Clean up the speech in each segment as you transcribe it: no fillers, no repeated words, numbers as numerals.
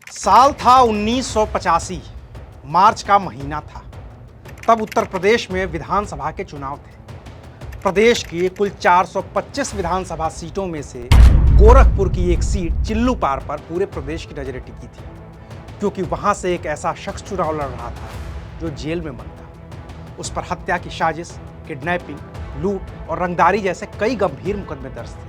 साल था 1985। मार्च का महीना था। तब उत्तर प्रदेश में विधानसभा के चुनाव थे। प्रदेश की कुल 425 विधानसभा सीटों में से गोरखपुर की एक सीट चिल्लू पार पर पूरे प्रदेश की नजरें टिकी थी, क्योंकि वहां से एक ऐसा शख्स चुनाव लड़ रहा था जो जेल में बंद था। उस पर हत्या की साजिश, किडनैपिंग, लूट और रंगदारी जैसे कई गंभीर मुकदमे दर्ज थे।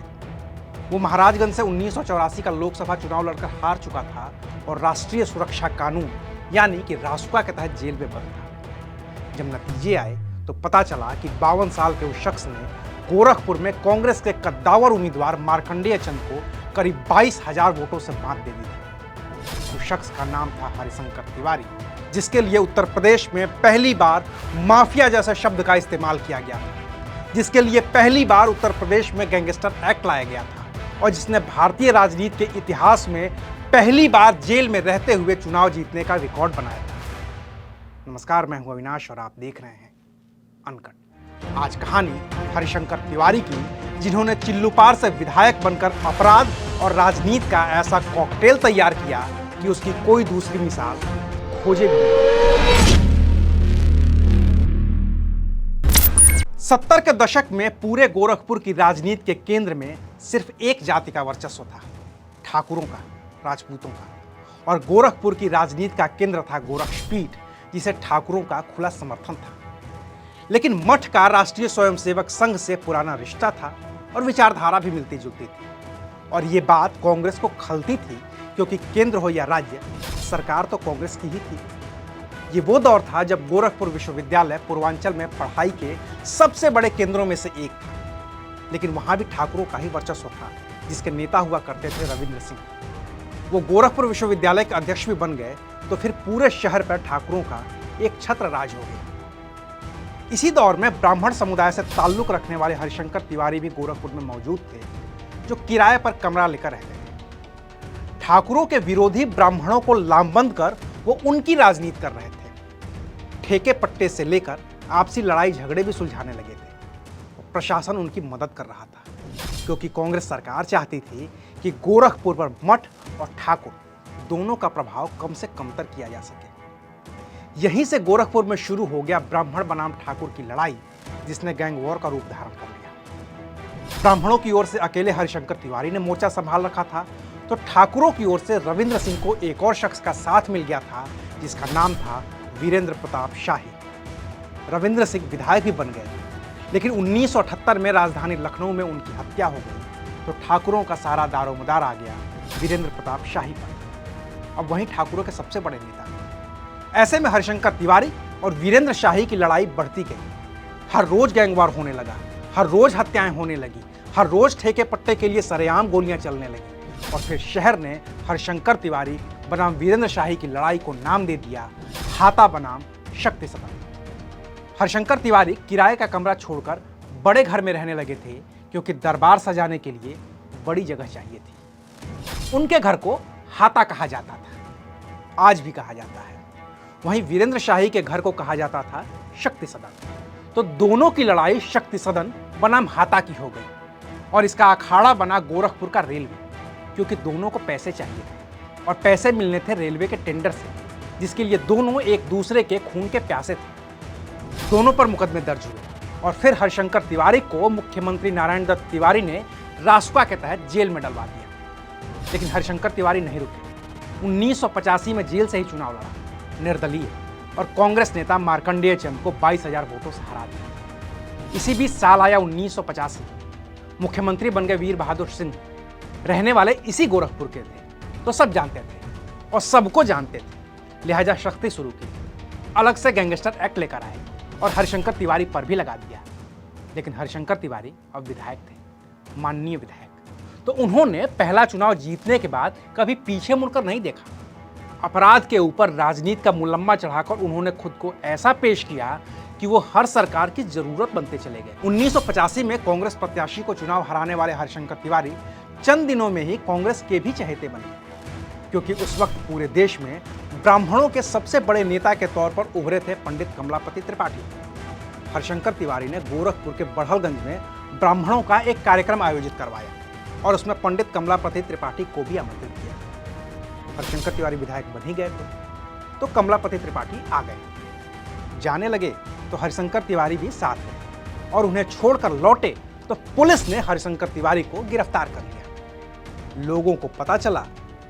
वो महाराजगंज से 1984 का लोकसभा चुनाव लड़कर हार चुका था और राष्ट्रीय सुरक्षा कानून यानी कि रासुका के तहत जेल में बंद था। जब नतीजे आए तो पता चला कि 52 साल के उस शख्स ने गोरखपुर में कांग्रेस के कद्दावर उम्मीदवार मार्कंडेय चंद को करीब 22,000 वोटों से मात दे दी थी। उस शख्स का नाम था हरिशंकर तिवारी, जिसके लिए उत्तर प्रदेश में पहली बार माफिया जैसे शब्द का इस्तेमाल किया गया था, जिसके लिए पहली बार उत्तर प्रदेश में गैंगस्टर एक्ट लाया गया था और जिसने भारतीय राजनीति के इतिहास में पहली बार जेल में रहते हुए चुनाव जीतने का रिकॉर्ड बनाया था। नमस्कार, मैं हूं अविनाश और आप देख रहे हैं अनकट। आज कहानी हरिशंकर तिवारी की, जिन्होंने चिल्लू पार से विधायक बनकर अपराध और राजनीति का ऐसा कॉकटेल तैयार किया कि उसकी कोई दूसरी मिसाल खोजे भी नहीं। 70 के दशक में पूरे गोरखपुर की राजनीति के केंद्र में सिर्फ एक जाति का वर्चस्व था, ठाकुरों का, राजपूतों का। और गोरखपुर की राजनीति का केंद्र था गोरक्षपीठ, जिसे ठाकुरों का खुला समर्थन था। लेकिन मठ का राष्ट्रीय स्वयंसेवक संघ से पुराना रिश्ता था और विचारधारा भी मिलती जुलती थी। और ये बात कांग्रेस को खलती थी, क्योंकि केंद्र हो या राज्य, सरकार तो कांग्रेस की ही थी। ये वो दौर था जब गोरखपुर विश्वविद्यालय पूर्वांचल में पढ़ाई के सबसे बड़े केंद्रों में से एक था। लेकिन वहां भी ठाकुरों का ही वर्चस्व था, जिसके नेता हुआ करते थे रविंद्र सिंह। वो गोरखपुर विश्वविद्यालय के अध्यक्ष भी बन गए तो फिर पूरे शहर पर ठाकुरों का एक छत्र राज हो गया। इसी दौर में ब्राह्मण समुदाय से ताल्लुक रखने वाले हरिशंकर तिवारी भी गोरखपुर में मौजूद थे, जो किराए पर कमरा लेकर रहते थे। ठाकुरों के विरोधी ब्राह्मणों को लामबंद कर वो उनकी राजनीति कर रहे थे। ठेके पट्टे से लेकर आपसी लड़ाई झगड़े भी सुलझाने लगे थे। प्रशासन उनकी मदद कर रहा था, क्योंकि कांग्रेस सरकार चाहती थी कि गोरखपुर पर मठ और ठाकुर दोनों का प्रभाव कम से कमतर किया जा सके। यहीं से गोरखपुर में शुरू हो गया ब्राह्मण बनाम ठाकुर की लड़ाई, जिसने गैंग वॉर का रूप धारण कर लिया। ब्राह्मणों की ओर से अकेले हरिशंकर तिवारी ने मोर्चा संभाल रखा था, तो ठाकुरों की ओर से रविंद्र सिंह को एक और शख्स का साथ मिल गया था, जिसका नाम था वीरेंद्र प्रताप शाही। रविंद्र सिंह विधायक भी बन गए, लेकिन 1978 में राजधानी लखनऊ में उनकी हत्या हो गई, तो ठाकुरों का सारा दारोमदार आ गया वीरेंद्र प्रताप शाही पर। अब वहीं ठाकुरों के सबसे बड़े नेता। ऐसे में हरिशंकर तिवारी और वीरेंद्र शाही की लड़ाई बढ़ती गई। हर रोज गैंगवार होने लगा, हर रोज हत्याएं होने लगी, हर रोज ठेके पट्टे के लिए सरेआम गोलियां चलने लगी। और फिर शहर ने हरिशंकर तिवारी बनाम वीरेंद्र शाही की लड़ाई को नाम दे दिया हाता बनाम शक्ति सदन। हरिशंकर तिवारी किराए का कमरा छोड़कर बड़े घर में रहने लगे थे, क्योंकि दरबार सजाने के लिए बड़ी जगह चाहिए थी। उनके घर को हाता कहा जाता था, आज भी कहा जाता है। वहीं वीरेंद्र शाही के घर को कहा जाता था शक्ति सदन। तो दोनों की लड़ाई शक्ति सदन बनाम हाता की हो गई। और इसका अखाड़ा बना गोरखपुर का रेलवे, क्योंकि दोनों को पैसे चाहिए थे और पैसे मिलने थे रेलवे के टेंडर से, जिसके लिए दोनों एक दूसरे के खून के प्यासे थे। दोनों पर मुकदमे दर्ज हुए और फिर हरिशंकर तिवारी को मुख्यमंत्री नारायण दत्त तिवारी ने रासुका के तहत जेल में डलवा दिया। लेकिन हरिशंकर तिवारी नहीं रुके। 1985 में जेल से ही चुनाव लड़ा, निर्दलीय, और कांग्रेस नेता मार्कंडेय चंद को 22,000 वोटों से हरा दिया। इसी बीच साल आया 1985। मुख्यमंत्री बन गए वीर बहादुर सिंह। रहने वाले इसी गोरखपुर के थे, तो सब जानते थे और सबको जानते थे। लिहाजा सख्ती शुरू की, अलग से गैंगस्टर एक्ट लेकर आए और हरिशंकर तिवारी पर भी लगा दिया। लेकिन हरिशंकर तिवारी अब विधायक थे, माननीय विधायक। तो उन्होंने पहला चुनाव जीतने के बाद कभी पीछे मुड़कर नहीं देखा। अपराध के ऊपर राजनीति का मुलम्मा चढ़ाकर उन्होंने खुद को ऐसा पेश किया कि वो हर सरकार की जरूरत बनते चले गए। 1985 में कांग्रेस प्रत्याशी को चुनाव हराने वाले हरिशंकर तिवारी चंद दिनों में ही कांग्रेस के भी चहेते बने, क्योंकि उस वक्त पूरे देश में ब्राह्मणों के सबसे बड़े नेता के तौर पर उभरे थे पंडित कमलापति त्रिपाठी। हरिशंकर तिवारी ने गोरखपुर के बढ़लगंज में ब्राह्मणों का एक कार्यक्रम आयोजित करवाया और उसमें पंडित कमलापति त्रिपाठी को भी आमंत्रित किया। हरिशंकर तिवारी विधायक बन ही गए थे, तो कमलापति त्रिपाठी आ गए। जाने लगे तो हरिशंकर तिवारी भी साथ गए और उन्हें छोड़कर लौटे तो पुलिस ने हरिशंकर तिवारी को गिरफ्तार कर लिया। लोगों को पता चला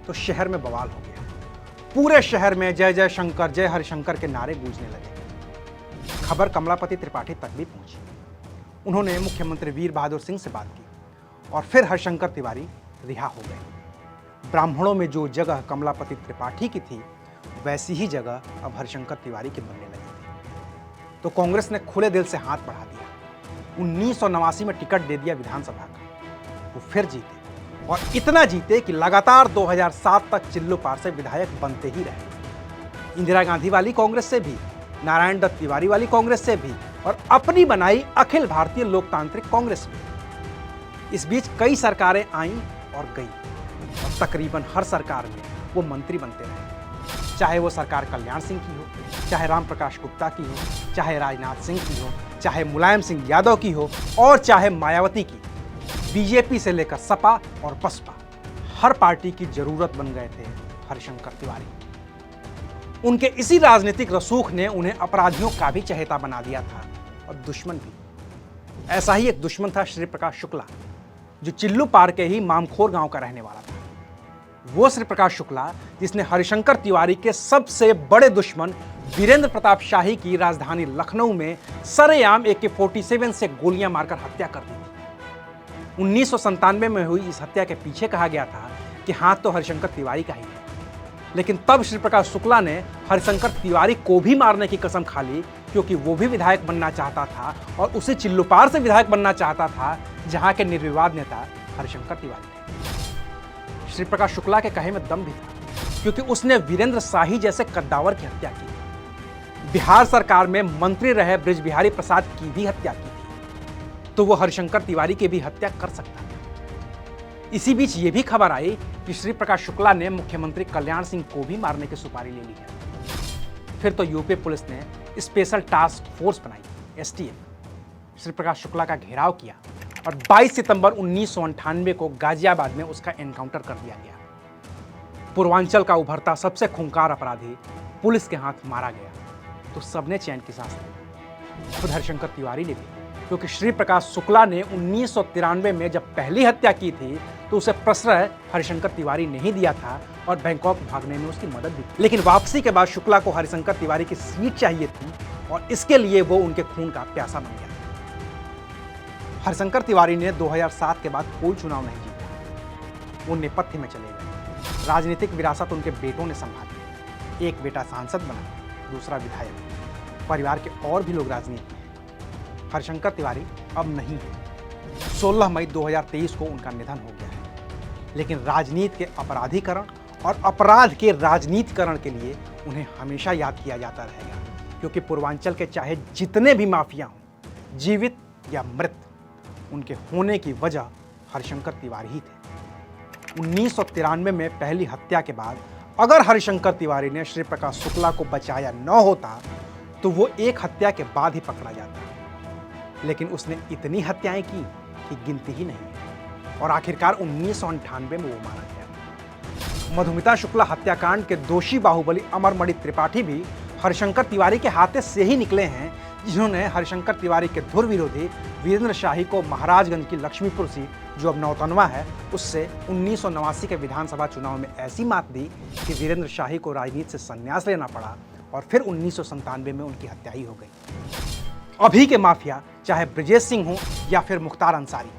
तो शहर में बवाल हो गया। पूरे शहर में जय जय शंकर, जय हरिशंकर के नारे गूंजने लगे। खबर कमलापति त्रिपाठी तक भी पहुंची। उन्होंने मुख्यमंत्री वीर बहादुर सिंह से बात की और फिर हरिशंकर तिवारी रिहा हो गए। ब्राह्मणों में जो जगह कमलापति त्रिपाठी की थी, वैसी ही जगह अब हरिशंकर तिवारी की बनने लगी थी। तो कांग्रेस ने खुले दिल से हाथ बढ़ा दिया। 1989 में टिकट दे दिया विधानसभा का। वो फिर जीते और इतना जीते कि लगातार 2007 तक चिल्लू पार से विधायक बनते ही रहे। इंदिरा गांधी वाली कांग्रेस से भी, नारायण दत्त तिवारी वाली कांग्रेस से भी और अपनी बनाई अखिल भारतीय लोकतांत्रिक कांग्रेस में। इस बीच कई सरकारें आईं और गईं और तकरीबन हर सरकार में वो मंत्री बनते रहे। चाहे वो सरकार कल्याण सिंह की हो, चाहे रामप्रकाश गुप्ता की हो, चाहे राजनाथ सिंह की हो, चाहे मुलायम सिंह यादव की हो और चाहे मायावती की। बीजेपी से लेकर सपा और बसपा, हर पार्टी की जरूरत बन गए थे हरिशंकर तिवारी। उनके इसी राजनीतिक रसूख ने उन्हें अपराधियों का भी चहेता बना दिया था और दुश्मन भी। ऐसा ही एक दुश्मन था श्री प्रकाश शुक्ला, जो चिल्लू पार के ही मामखोर गांव का रहने वाला था। वो श्री प्रकाश शुक्ला जिसने हरिशंकर तिवारी के सबसे बड़े दुश्मन वीरेंद्र प्रताप शाही की राजधानी लखनऊ में सरेआम AK-47 से गोलियां मारकर हत्या कर दी थी। 1997 में हुई इस हत्या के पीछे कहा गया था कि हाथ तो हरिशंकर तिवारी का ही है, लेकिन तब श्री प्रकाश शुक्ला ने हरिशंकर तिवारी को भी मारने की कसम खा ली, क्योंकि वो भी विधायक बनना चाहता था और उसे चिल्लू पार से विधायक बनना चाहता था, जहां के निर्विवाद नेता हरिशंकर तिवारी थे। श्री प्रकाश शुक्ला के कहे में दम भी था, क्योंकि उसने वीरेंद्र शाही जैसे कद्दावर की हत्या की। बिहार सरकार में मंत्री रहे बृज बिहारी प्रसाद की भी हत्या की थी, तो वो हरिशंकर तिवारी की भी हत्या कर सकता था। इसी बीच ये भी खबर आई कि श्री प्रकाश शुक्ला ने मुख्यमंत्री कल्याण सिंह को भी मारने की सुपारी ले ली है। फिर तो यूपी पुलिस ने स्पेशल टास्क फोर्स बनाई, STF। श्री प्रकाश शुक्ला का घेराव किया और 22 सितंबर 1998 को गाजियाबाद में उसका एनकाउंटर कर दिया गया। पूर्वांचल का उभरता सबसे खूंखार अपराधी पुलिस के हाथ मारा गया तो सबने चैन की सांस ली, खुद हरिशंकर तिवारी ने भी, क्योंकि श्री प्रकाश शुक्ला ने 1993 में जब पहली हत्या की थी तो उसे प्रश्रय हरिशंकर तिवारी ने ही दिया था और बैंकॉक भागने में उसकी मदद भी की। लेकिन वापसी के बाद शुक्ला को हरिशंकर तिवारी की सीट चाहिए थी और इसके लिए वो उनके खून का प्यासा बन गया। हरिशंकर तिवारी ने 2007 के बाद कोई चुनाव नहीं जीता। वो नेपथ्य में चले गए। राजनीतिक विरासत उनके बेटों ने संभाली। एक बेटा सांसद बना, दूसरा विधायक। परिवार के और भी लोग राजनीति में। हरिशंकर तिवारी अब नहीं है। 16 मई 2023 को उनका निधन हो गया है। लेकिन राजनीति के अपराधीकरण और अपराध के राजनीतिकरण के लिए उन्हें हमेशा याद किया जाता रहेगा, क्योंकि पूर्वांचल के चाहे जितने भी माफिया हों, जीवित या मृत, उनके होने की वजह हरिशंकर तिवारी ही थे। 1993 में पहली हत्या के बाद अगर हरिशंकर तिवारी ने श्री प्रकाश शुक्ला को बचाया न होता तो वो एक हत्या के बाद ही पकड़ा जाता। लेकिन उसने इतनी हत्याएं की कि गिनती ही नहीं, और आखिरकार 1998 में वो मारा गया। मधुमिता शुक्ला हत्याकांड के दोषी बाहुबली अमरमणि त्रिपाठी भी हरिशंकर तिवारी के हाथे से ही निकले हैं, जिन्होंने हरिशंकर तिवारी के धुर विरोधी वीरेंद्र शाही को महाराजगंज की लक्ष्मीपुर सीट, जो अब नौतनवा है, उससे 1989 के विधानसभा चुनाव में ऐसी मात दी कि वीरेंद्र शाही को राजनीति से संन्यास लेना पड़ा और फिर 1997 में उनकी हत्या ही हो गई। अभी के माफिया चाहे ब्रजेश सिंह हो या फिर मुख्तार अंसारी,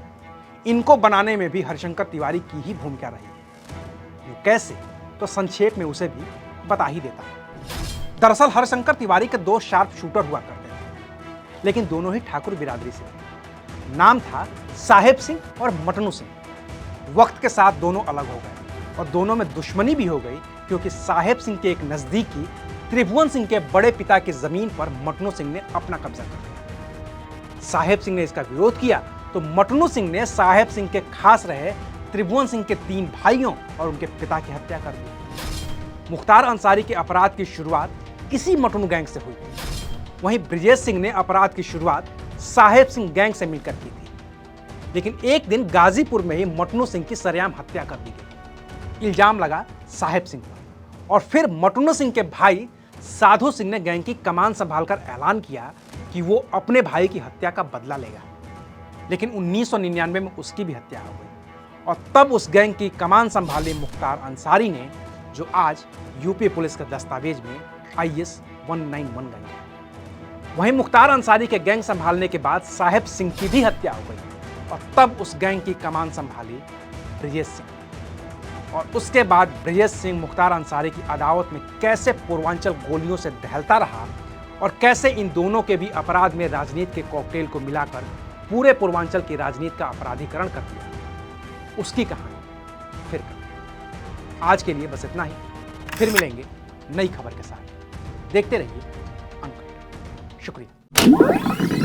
इनको बनाने में भी हरिशंकर तिवारी की ही भूमिका रही है। वो कैसे, तो संक्षेप में उसे भी बता ही देता हूं। दरअसल हरिशंकर तिवारी के दो शार्प शूटर हुआ करते थे, लेकिन दोनों ही ठाकुर बिरादरी से थे। नाम था साहेब सिंह और मटनू सिंह। वक्त के साथ दोनों अलग हो गए और दोनों में दुश्मनी भी हो गई, क्योंकि साहेब सिंह के एक नजदीकी त्रिभुवन सिंह के बड़े पिता की जमीन पर मटनू सिंह ने अपना कब्जा कर लिया। साहेब सिंह ने इसका विरोध किया तो मटनू सिंह ने साहेब सिंह के खास रहे त्रिभुवन सिंह के 3 भाइयों और उनके पिता की हत्या कर दी। मुख्तार अंसारी के अपराध की शुरुआत इसी मटनू गैंग से हुई। वहीं ब्रजेश सिंह ने अपराध की शुरुआत साहेब सिंह गैंग से मिलकर की थी। लेकिन एक दिन गाजीपुर में ही मटनू सिंह की सरेआम हत्या कर दी गई। इल्जाम लगा साहेब सिंह पर। और फिर मटनू सिंह के भाई साधु सिंह ने गैंग की कमान संभालकर ऐलान किया कि वो अपने भाई की हत्या का बदला लेगा। लेकिन 1999 में उसकी भी हत्या हो गई और तब उस गैंग की कमान संभाली मुख्तार अंसारी ने, जो आज यूपी पुलिस के दस्तावेज में IS 191 गैंग है। वहीं मुख्तार अंसारी के गैंग संभालने के बाद साहेब सिंह की भी हत्या हो गई और तब उस गैंग की कमान संभाली ब्रजेश सिंह। और उसके बाद ब्रजेश सिंह मुख्तार अंसारी की अदावत में कैसे पूर्वांचल गोलियों से दहलता रहा और कैसे इन दोनों के भी अपराध में राजनीति के कॉकटेल को मिलाकर पूरे पूर्वांचल की राजनीति का अपराधीकरण कर दिया, उसकी कहानी फिर करेंगे। आज के लिए बस इतना ही, फिर मिलेंगे नई खबर के साथ। देखते रहिए अनकट। शुक्रिया।